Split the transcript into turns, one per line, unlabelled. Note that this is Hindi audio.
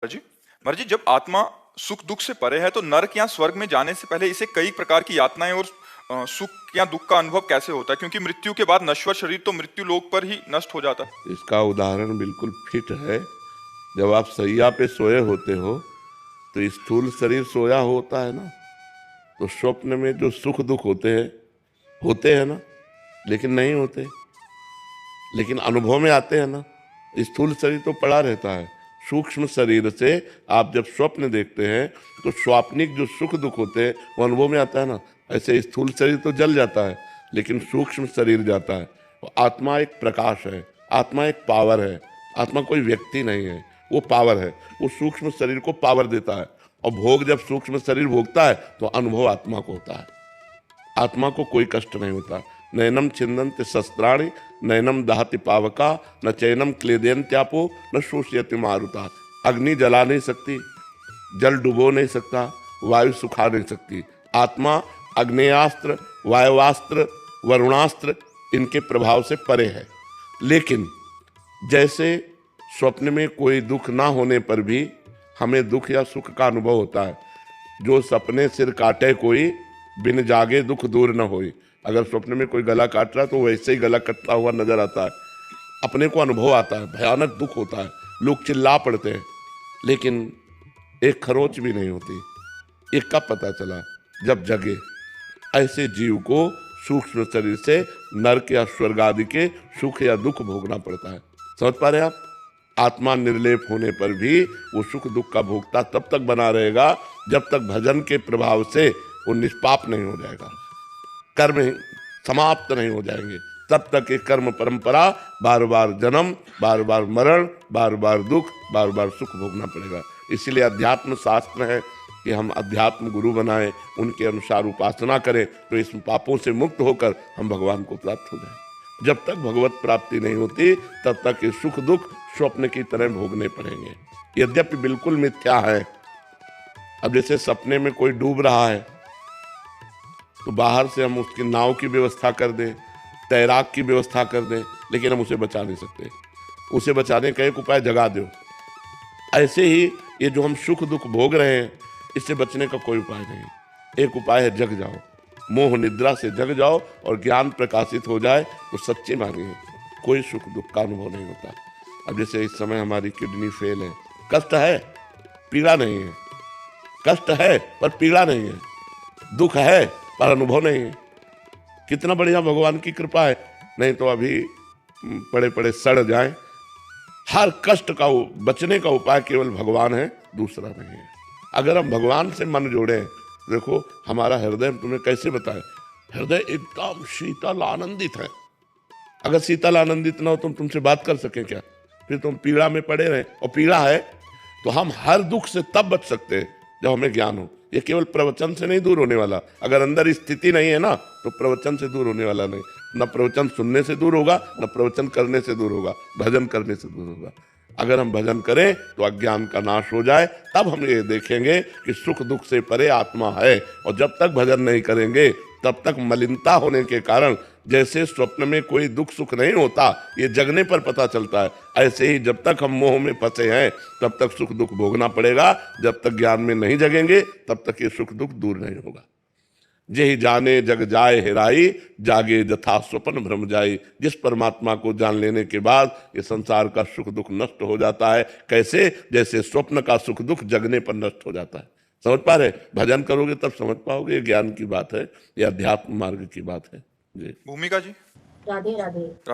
जी महाराज जी, जब आत्मा सुख दुख से परे है तो नरक या स्वर्ग में जाने से पहले इसे कई प्रकार की यातनाएं और सुख या दुख का अनुभव कैसे होता है, क्योंकि मृत्यु के बाद नश्वर शरीर तो मृत्यु लोक पर ही नष्ट हो जाता है।
इसका उदाहरण बिल्कुल फिट है। जब आप सैया पे सोए होते हो तो स्थूल शरीर सोया होता है ना, तो स्वप्न में जो सुख दुख होते हैं ना, लेकिन नहीं होते, लेकिन अनुभव में आते हैं ना। स्थूल शरीर तो पड़ा रहता है। सूक्ष्म शरीर से आप जब स्वप्न देखते हैं तो स्वाप्निक जो सुख दुख होते हैं वो अनुभव में आता है ना। ऐसे स्थूल शरीर तो जल जाता है, लेकिन सूक्ष्म शरीर जाता है। तो आत्मा एक प्रकाश है, आत्मा एक पावर है। आत्मा कोई व्यक्ति नहीं है, वो पावर है। वो सूक्ष्म शरीर को पावर देता है, और भोग जब सूक्ष्म शरीर भोगता है तो अनुभव आत्मा को होता है। आत्मा को कोई कष्ट नहीं होता। नैनम छिन्दन्ति शस्त्राणि, नैनम दहति पावका, न चैनम क्लेदयन्त्यापो, न शोषयति मारुता। अग्नि जला नहीं सकती, जल डुबो नहीं सकता, वायु सुखा नहीं सकती। आत्मा अग्नेयास्त्र, वायुवास्त्र, वरुणास्त्र इनके प्रभाव से परे है। लेकिन जैसे स्वप्न में कोई दुख ना होने पर भी हमें दुख या सुख का अनुभव होता है। जो सपने सिर काटे कोई, बिन जागे दुख दूर न होई। अगर स्वप्न में कोई गला काट रहा है तो वैसे ही गला कटता हुआ नजर आता है, अपने को अनुभव आता है, भयानक दुख होता है, लोग चिल्ला पड़ते हैं, लेकिन एक खरोच भी नहीं होती। ये कब पता चला? जब जगे। ऐसे जीव को सूक्ष्म शरीर से नरक या स्वर्ग आदि के सुख या दुख भोगना पड़ता है। समझ पा रहे आप? आत्मा निर्लेप होने पर भी वो सुख दुख का भोगता तब तक बना रहेगा जब तक भजन के प्रभाव से वो निष्पाप नहीं हो जाएगा, कर्म समाप्त नहीं हो जाएंगे। तब तक ये कर्म परंपरा बार बार जन्म, बार बार मरण, बार बार दुख, बार बार सुख भोगना पड़ेगा। इसीलिए अध्यात्म शास्त्र है कि हम अध्यात्म गुरु बनाएं, उनके अनुसार उपासना करें, तो इस पापों से मुक्त होकर हम भगवान को प्राप्त हो जाएं। जब तक भगवत प्राप्ति नहीं होती तब तक ये सुख दुख स्वप्न की तरह भोगने पड़ेंगे, यद्यपि बिल्कुल मिथ्या है। अब जैसे सपने में कोई डूब रहा है तो बाहर से हम उसकी नाव की व्यवस्था कर दें, तैराक की व्यवस्था कर दें, लेकिन हम उसे बचा नहीं सकते। उसे बचाने का एक उपाय जगा दो। ऐसे ही ये जो हम सुख दुख भोग रहे हैं, इससे बचने का कोई उपाय नहीं। एक उपाय है, जग जाओ, मोह निद्रा से जग जाओ और ज्ञान प्रकाशित हो जाए तो सच्चे मानिए कोई सुख दुख का अनुभव नहीं होता। अब जैसे इस समय हमारी किडनी फेल है, कष्ट है, पीड़ा नहीं है। कष्ट है पर पीड़ा नहीं है, दुख है पर अनुभव नहीं है। कितना बढ़िया भगवान की कृपा है, नहीं तो अभी पड़े पड़े सड़ जाएं। हर कष्ट का बचने का उपाय केवल भगवान है, दूसरा नहीं है। अगर हम भगवान से मन जोड़ें, देखो हमारा हृदय, तुम्हें कैसे बताएं, हृदय एकदम शीतल आनंदित है। अगर शीतल आनंदित ना हो तुम तुमसे बात कर सके क्या? फिर तुम पीड़ा में पड़े रहे, और पीड़ा है तो हम हर दुख से तब बच सकते हैं जब हमें ज्ञान हो। ये केवल प्रवचन से नहीं दूर होने वाला। अगर अंदर स्थिति नहीं है ना तो प्रवचन से दूर होने वाला नहीं। न प्रवचन सुनने से दूर होगा, न प्रवचन करने से दूर होगा, भजन करने से दूर होगा। अगर हम भजन करें तो अज्ञान का नाश हो जाए, तब हम ये देखेंगे कि सुख दुख से परे आत्मा है। और जब तक भजन नहीं करेंगे तब तक मलिनता होने के कारण, जैसे स्वप्न में कोई दुख सुख नहीं होता, ये जगने पर पता चलता है, ऐसे ही जब तक हम मोह में फंसे हैं तब तक सुख दुख भोगना पड़ेगा। जब तक ज्ञान में नहीं जगेंगे तब तक ये सुख दुख दूर नहीं होगा। जेहि जाने जग जाए हेराई, जागे जथा स्वप्न भ्रम जाई। जिस परमात्मा को जान लेने के बाद ये संसार का सुख दुख नष्ट हो जाता है। कैसे? जैसे स्वप्न का सुख दुख जगने पर नष्ट हो जाता है। समझ पा रहे? भजन करोगे तब समझ पाओगे, ये ज्ञान की बात है, ये अध्यात्म मार्ग की बात है। जी
भूमिका जी।
राधे राधे।